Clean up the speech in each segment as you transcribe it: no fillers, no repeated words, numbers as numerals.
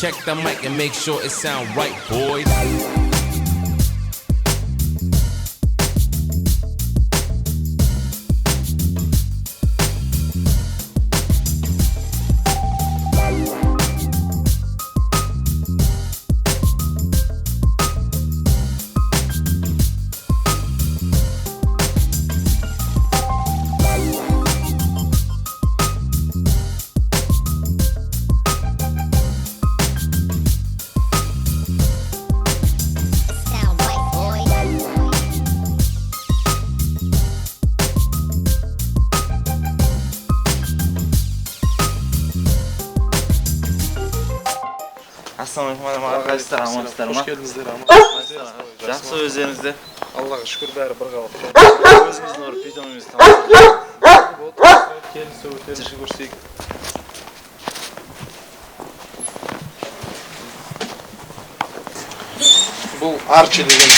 Check the mic and make sure it sound right, boys. Assalamualaikum arkadaşlar, amandasыздар ма? Hoş geldinizler ama. Жақсы өздеріңізде. Allah'a şükür bәрі бір қалыпты. Өзіңіздің ұрып видеоңызды тамашалап. Келісі өтерінші көрсек. Бұл Арчи деген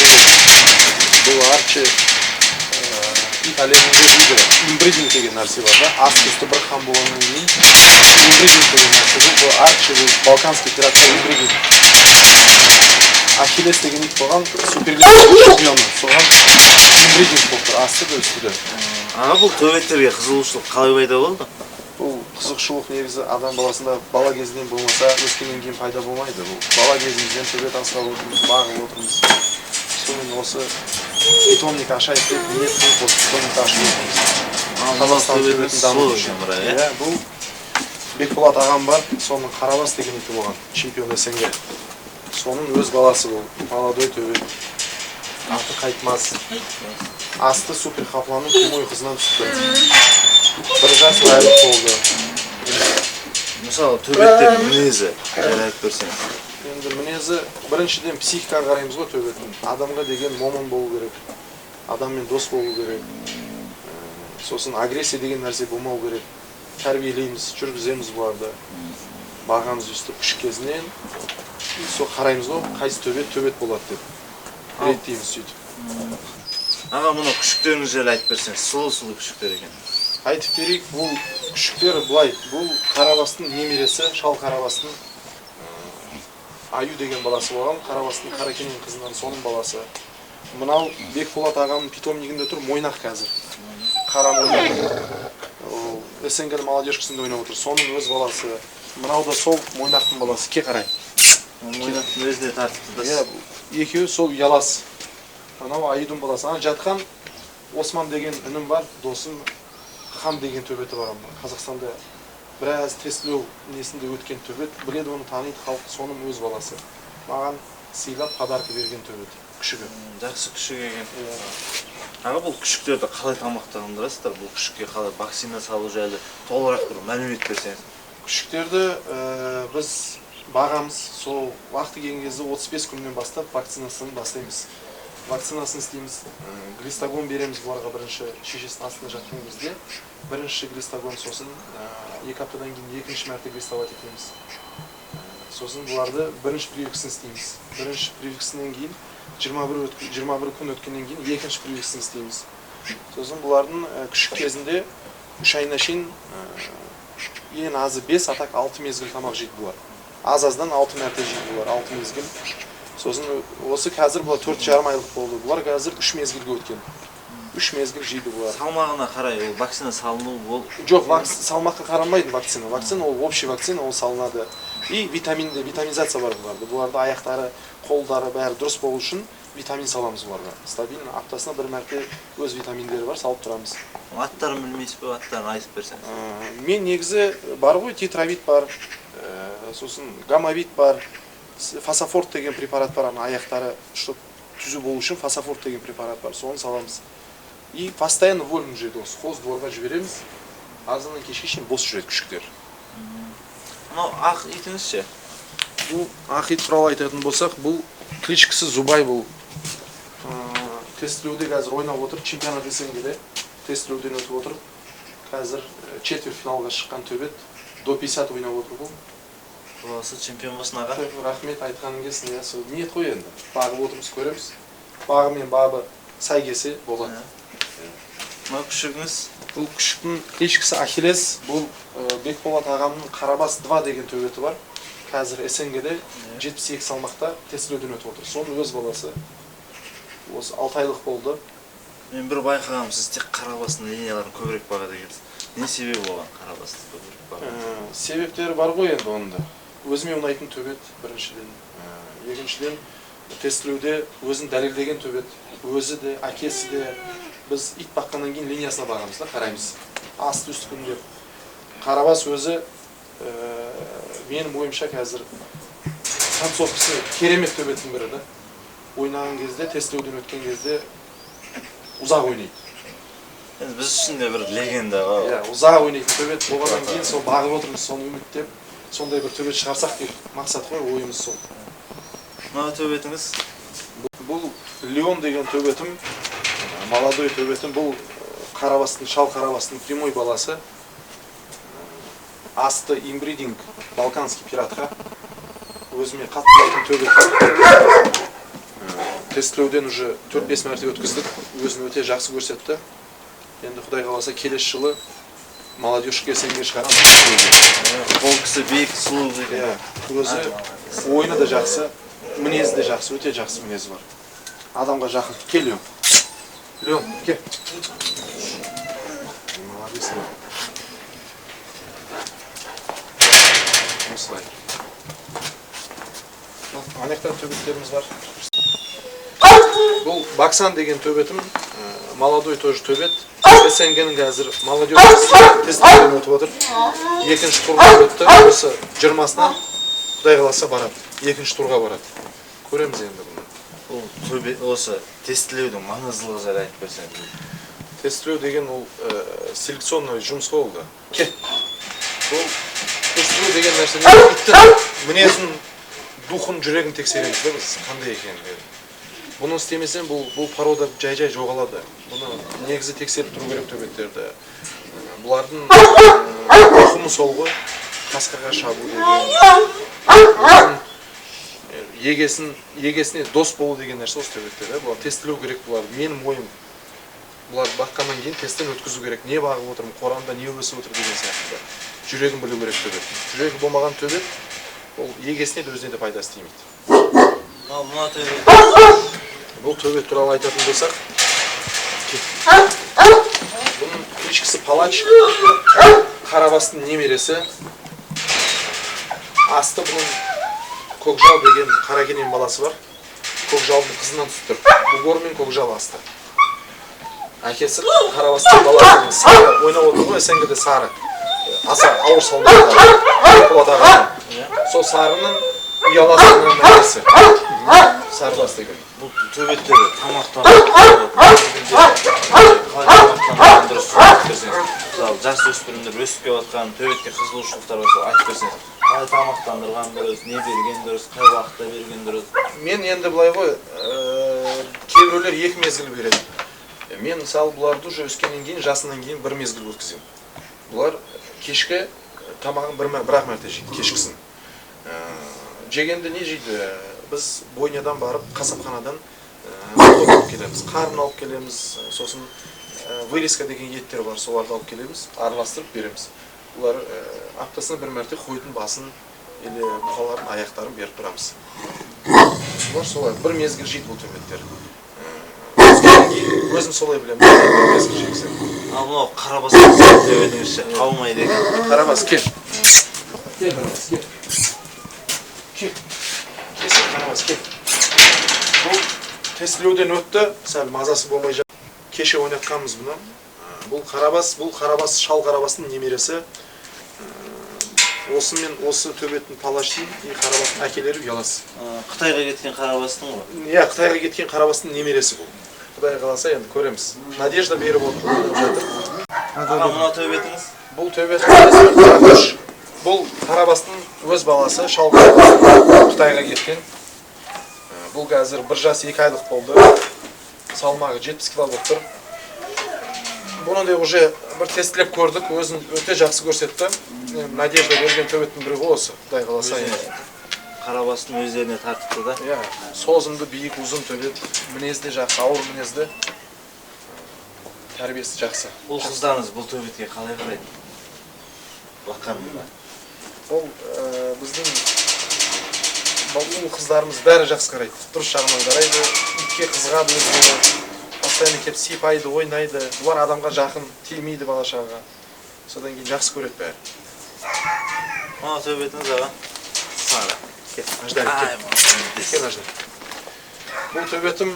бұл Арчи итальяның өзінде имбридинг деген нәрсе бар да. Асты үсті бір хан болғаннан кейін имбридинг деген нәрсе бұл Арчи бұл балканский пиратқа имбридинг. Ахиллес деген ит болған суперлига чемпионы. Соған имбридинг болып тұр, асты да үсті де. Аға, бұл төбеттерге қызығушылық қалай пайда болды? Бұл қызықшылық негізі адам баласында бала кезінен болмаса өскеннен кейін пайда болмайды. Бұл бала кезімізден төбет асырап отырмыз, бағып отырмыз. Сонымен осы питомник ашайық деп ниет қылып осы питомникті ашып отырмыз. Қазақстан төбетін дамыту. Бұл Бекболат ағам бар, соның Қарабас деген иті болған, чемпион СНГ. Соның өз баласы бұл, молодой төбет. Аты қайтмас. Асты супер қапланның прямой қызынан түсті. Бір жас айлық болды. Мысалы, төбеттер мінезі, айтып берсеңіз. Енді мінезі біріншіден психикаға қараймыз ғой төбеттің. Адамға деген момын болу керек. Адаммен дос болу керек. Сосын агрессия деген нәрсе болмау керек. Тәрбиелейміз, жүргіземіз бұларды. Бағамыз өстіп күш кезінен. Сол қараймыз ғой, қайсы төбет болады деп. Реттейміз сөйтіп. Аға, мұны күшіктеріңіз жайлы айтып берсеңіз, сұлу-сұлу күшіктер екен. Айтып берейік, бұл күшіктер былай, бұл Қарабастың немересі, Шал Қарабастың Аю деген баласы болған, Қарабастың Қаракенен қызынан соның баласы. Мынау Бекболат ағамның питомнигінде тұр, Мойнақ қазір. Қара Мойнақ. СНГ молодежкасында ойнап отыр, соның өз баласы. Мынау да сол Мойнақтың баласы, ке қарай. Мойнақтың өзіне тартыптыдас. Екеуі сол ұялас. Мынау Аюдың баласы. Жатқан Осман деген інім бар, досым Хан деген төбеті бар. Қазақстанда біраз тестілеу несінде өткен төбет. Біледі оны таниды халық, соның өз баласы. Маған сыйлап подарка берген төбет. Күшігі. Жақсы күшік екен. Аға, бұл күшіктерді қалай тамақтандырасыздар? Бұл күшікке қалай вакцина салу жайлы толығырақ бір мәлімет берсеңіз. Күшіктерді біз бағамыз. Сол уақыты келген кезде 35 күннен бастап вакцинасын бастаймыз. Вакцинасын істейміз. Глистагон береміз бұларға бірінші шешесінің астында жатқан кезде. Бірінші глистагон, сосын 2 аптадан кейін екінші мәрте глистовать етеміз. Сосын бұларды бірінші прививкасын істейміз. Бірінші прививкасынан кейін 21 күн өткеннен кейін екінші прививкасын істейміз. Сосын бұлардың күшік кезінде 3 айына шейін ең азы 5, атак 6 мезгіл тамақ жейді бұлар. Аз-аздан 6 мәрте жейді бұлар, 6 мезгіл. Сосын осы қазір бұлар 4,5 айлық болды. Бұлар қазір 3 мезгілге өткен. 3 мезгіл жейді бұлар. Салмағына қарай, ол вакцина салыну ол... Жоқ, салмаққа қарамайды вакцина. Вакцина ол общий вакцина, ол салынады. И витаминизация бар бұларды. Бұларды аяқтары, қолдары бәрі дұрыс болу үшін витамин саламыз бұларға. Стабильно аптасына бір мәрте өз витаминдері бар, салып тұрамыз. Аттарын білмейсіз бе, аттарын айтып берсеңіз. Мен негізі бар ғой, тетравит бар, сосын гамавит бар, фасофорт деген препарат бар, аяқтары түзу болу үшін фасофорт деген препарат бар, соны саламыз. И постоянно вольно жүреді осы, қоз дворға жібереміз, азаннан кешке шейін бос жүреді күшіктер. Мынау ақ итіңіз ше? Бұл ақ ит туралы айтатын болсақ, бұл кличкасы Зубай бұл. Тестілеуде қазір ойнап отыр, чемпионат СНГ-де тестілеуден өтіп отыр. Қазір четвертьфиналға шыққан төбет, до 50 ойнап отыр бұл. Осы чемпион болсын аға. Рахмет, айтқаның келсін, ниет қой енді. Бағып отырмыз, көреміз. Бағы мен бабы сай келсе болады. Мынау күшігіңіз? Бұл күшіктің кличкасы Ахиллес. Бұл Бекболат ағамның Қарабас 2 деген төбеті бар. қазір СНГ-де 72 салмақта тестілеуден өтіп отыр. Соның өз баласы осы 6 айлық болды. Мен бір байқағам, сіз тек қара бастың линияларын көбірек бағады екенсіз. Не себебі болған қара басты көбірек бағады? Себептері бар ғой енді оның да. Өзіме ұнайтын төбет біріншіден. Екіншіден тестілеуде өзін дәлелдеген төбет. Өзі де, әкесі де. Біз ит баққаннан кейін линиясына бағамыз да, қараймыз. Асты үсті күндеп. Қарабас өзі менің ойымша қазір концовкасы керемет төбеттің бірі да. Ойнаған кезде, тестілеуден өткен кезде ұзақ ойнайды. Енді біз үшін де бір легенда ғой. Иә, ұзақ ойнайтын төбет болғаннан кейін сол бағып отырмыз, соны үміттеп, сондай бір төбет шығарсақ деп мақсат қой, ойымыз сол. Мына төбетіңіз? Бұл Леон деген төбетім, молодой төбетім. Бұл қарабастың, шал қарабастың прямой баласы. Асты инбридинг балканский пиратқа. Өзіме қатты ұнайтын төбет. Тестілеуден уже 4-5 мәрте өткіздік. Өзін өте жақсы көрсетті. Енді Құдай қаласа келесі жылы молодежь СНГ шығарамыз. Ол кісі биік, сұлу деген. Өзі ойыны да жақсы, мінезі де жақсы, өте жақсы мінезі бар. Адамға жақын. Кел, Леон. Леон, кел. Молодец. Осылай. Анаяқта төбеттеріміз бар. Бұл Баксан деген төбетім, молодой тоже төбет. СНГ-нің қазір молодежь тестілеуден өтіп отыр. Екінші турға өтті. Осы 20-сынан Құдай қаласа барады. Екінші турға барады. Көреміз енді бұны. Ол төбет осы тестілеудің маңыздылығы жайлы айтып берсеңіз. Тестілеу деген ол селекционный жұмыс қой ол. Кел. Бұл тестілеу деген нәрсе иттің мінезін, духын, жүрегін тексереміз да біз қандай екенін. Бұны істемесен бұл порода жай-жай жоғалады. Бұны негізі тексеріп тұру керек төбеттерді. Бұлардың ұқымы сол ғой. Қасқаға шабу деген. Егесіне дос болу деген нәрсе осы төбеттерде. Бұлар тестілеу керек бұлар. Менің ойым. Бұлар баққаннан кейін тесттен өткізу керек. Не бағып отырмын, қоранда не өсіп отыр деген сияқты. Жүрегін білу керек төбет. Жүрегі болмаған төбет, ол егесіне де өзіне де пайда істемейді. Ал мына төбет. Бұл төбет туралы айтатын болсақ, бұның кличкасы Палач, қарабастың немересі. Асты бұның Көкжал деген қаракенен баласы бар. Көкжалдың қызынан түсіп тұр. Бұғор мен Көкжал асты. Әкесі қарабастың баласы сары ойнап отыр ғой, СНГ-де сары. Аса ауыр салмақта. Сол сарының ұяласының әкесі. Сарбас деген. Бұл төбеттері тамақтанған дұрыс айтып берсеңіз. Мысалы, жас өспірімдер өсіп келіп жатқан төбетке қызығушылықтар болса айтып берсеңіз. Қалай тамақтандырған дұрыс, не берген дұрыс, қай уақытта берген дұрыс? Мен енді былай ғой, кейбіреулер 2 мезгіл береді. Мен мысалы бұларды уже өскеннен кейін, жасынан кейін 1 мезгіл өткіземін. Бұлар кешкі тамағын бір-ақ мәрте жейді, кешкісін. Жегенде не жейді? Біз бойнядан барып, қасапханадан алып келеміз, қарын алып келеміз, сосын вырезка деген еттер бар, соларды алып келеміз, араластырып береміз. Бұлар аптасына 1 мәрте қойдың басын, или бұқаларын, аяқтарын беріп тұрамыз. Бұлар солай, 1 мезгіл жейді бұл төбеттер. Өзім солай білемін, 1 мезгіл жегізем. Ал мынау қарабастың төбетіңізші, аумайды екен. Қарабас, кел. Кел, Қарабас, кел. Кел. Қарабас, кел. Бұл тестілеуден өтті, сәл мазасы болмай жатыр. Кеше ойнатқанбыз бұны. Бұл қарабас, шал қарабастың немересі. Осы мен осы төбеттің Палаштың қарабастың әкелері ұялас. Қытайға кеткен қарабастың ғой? Иә, Қытайға кеткен қарабастың немересі бұл. Құдай қаласа енді көреміз. Надежда беріп жатыр. Аға, мына төбетіңіз? Бұл төбетіңіз бұл қарабастың өз баласы, шал қарабастың Қытайға кеткен. Бұл қазір 1 жас 2 айлық болды. Салмағы 70 кг болып тұр. Бұны да уже бір тестілеп көрдік, өзін өте жақсы көрсетті. Надежда берген төбеттің бірі осы, Құдай қаласа. Қарабастың өздеріне тартыпты да? Иә, созымды, биік, ұзын төбет, мінезді жақсы, ауыр мінезді. Тәрбиесі жақсы. Бұл қыздарыңыз бұл төбетке қалай қарайды? Баққан ба? Бұл біздің ұл қыздарымыз бәрі жақсы қарайды, дұрыс жағынан қарайды, итке қызығады өзіне, постоянно келіп сипайды, ойнайды, бұлар адамға жақын тимейді бала шағаға. Содан кейін жақсы көреді бәрі. Ана төбетіңіз аға. Сара. Кел, Аждар, кел Аждар. Бұл төбетім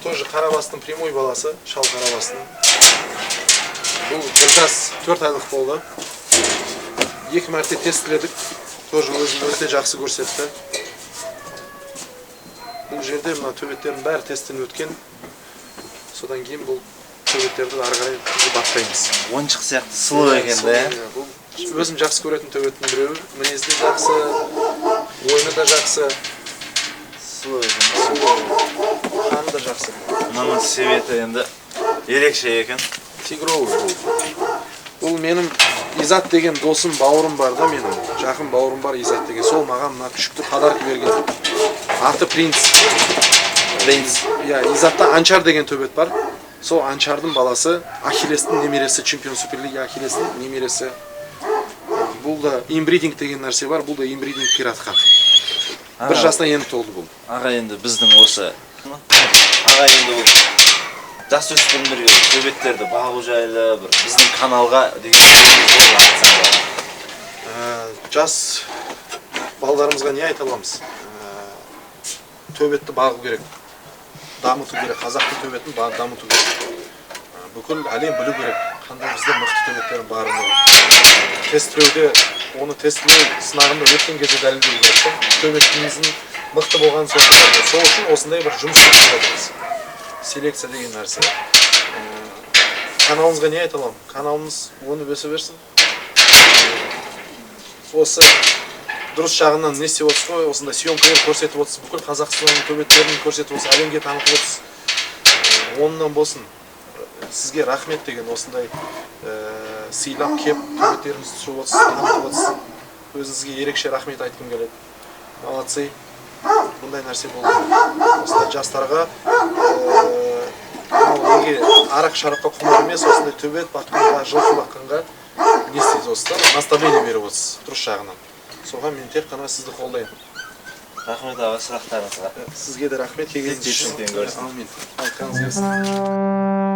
тоже Қарабастың прямой баласы, шал Қарабастың. Бұл бір жас 4 айлық болды. 2 мәрте тестіледік, тоже өзін өте жақсы көрсетті. Бұл жерде мына төбеттердің бәрі тесттен өткен. Содан кейін бұл төбеттерді ары қарай баптаймыз. Ойыншық сияқты сұлу екен да. Өзім жақсы көретін төбеттің біреуі. Мінезі де жақсы, ойыны да жақсы. Сұлу екен. Қаны да жақсы. Мынаның себеті енді ерекше екен. Тигровый бұл. Бұл менің Изат деген досым, бауырым бар да менің. Жақын бауырым бар Изат деген. Сол маған мына күшікті подарок берген. Аты Принц. Иә, Изатта Анчар деген төбет бар. Сол Анчардың баласы, Ахиллестің немересі, чемпион Суперлига Ахиллестің немересі. Бұл да инбридинг деген нәрсе бар. Бұл да инбридинг пиратқа. Бір жасына енді толды бұл. Аға енді біздің осы аға енді бұл жас өспірімдерге төбеттерді бағу жайлы бір біздің каналға деген жас балдарымызға не айта аламыз? Төбетті бағу керек, дамыту керек, қазақтың төбетін дамыту керек. Бүкіл әлем білу керек, қандай бізде мықты төбеттердің барын. Тестілеуде, оны тестілеу сынағында өткен кезде дәлелдеу керек. Төбетіміздің мықты болғанын сол үшін осындай бір жұмыс жүргізіп жатырмыз. Селекция деген нәрсе. Каналымызға не айта аламын? Каналымыз оны өсе берсін. Осы дұрыс жағынан не істеп отырсыз ғой, осындай съемкалар көрсетіп отырсыз, бүкіл Қазақстанның төбеттерін көрсетіп отырсыз, әлемге танытып отырсыз. Онынан болсын. Сізге рахмет деген осындай сыйлап кеп төбеттерімізді түсіріп отырсыз, танытып отырсыз. Өзіңізге ерекше рахмет айтқым келеді. Молодцы. Бұндай нәрсе болды. Осындай жастарға неге арақ шарапқа құмар емес, осындай төбет баққанға, жылқы баққанға не істейді осыдан? Наставление беріп отырсыз, дұрыс жағынан. Соған мен тек қана сізді қолдаймын. Рахмет аға, сұрақтарыңызға. Сізге де рахмет. Тез көрсін. Аумин. Айтқаныңыз келсін.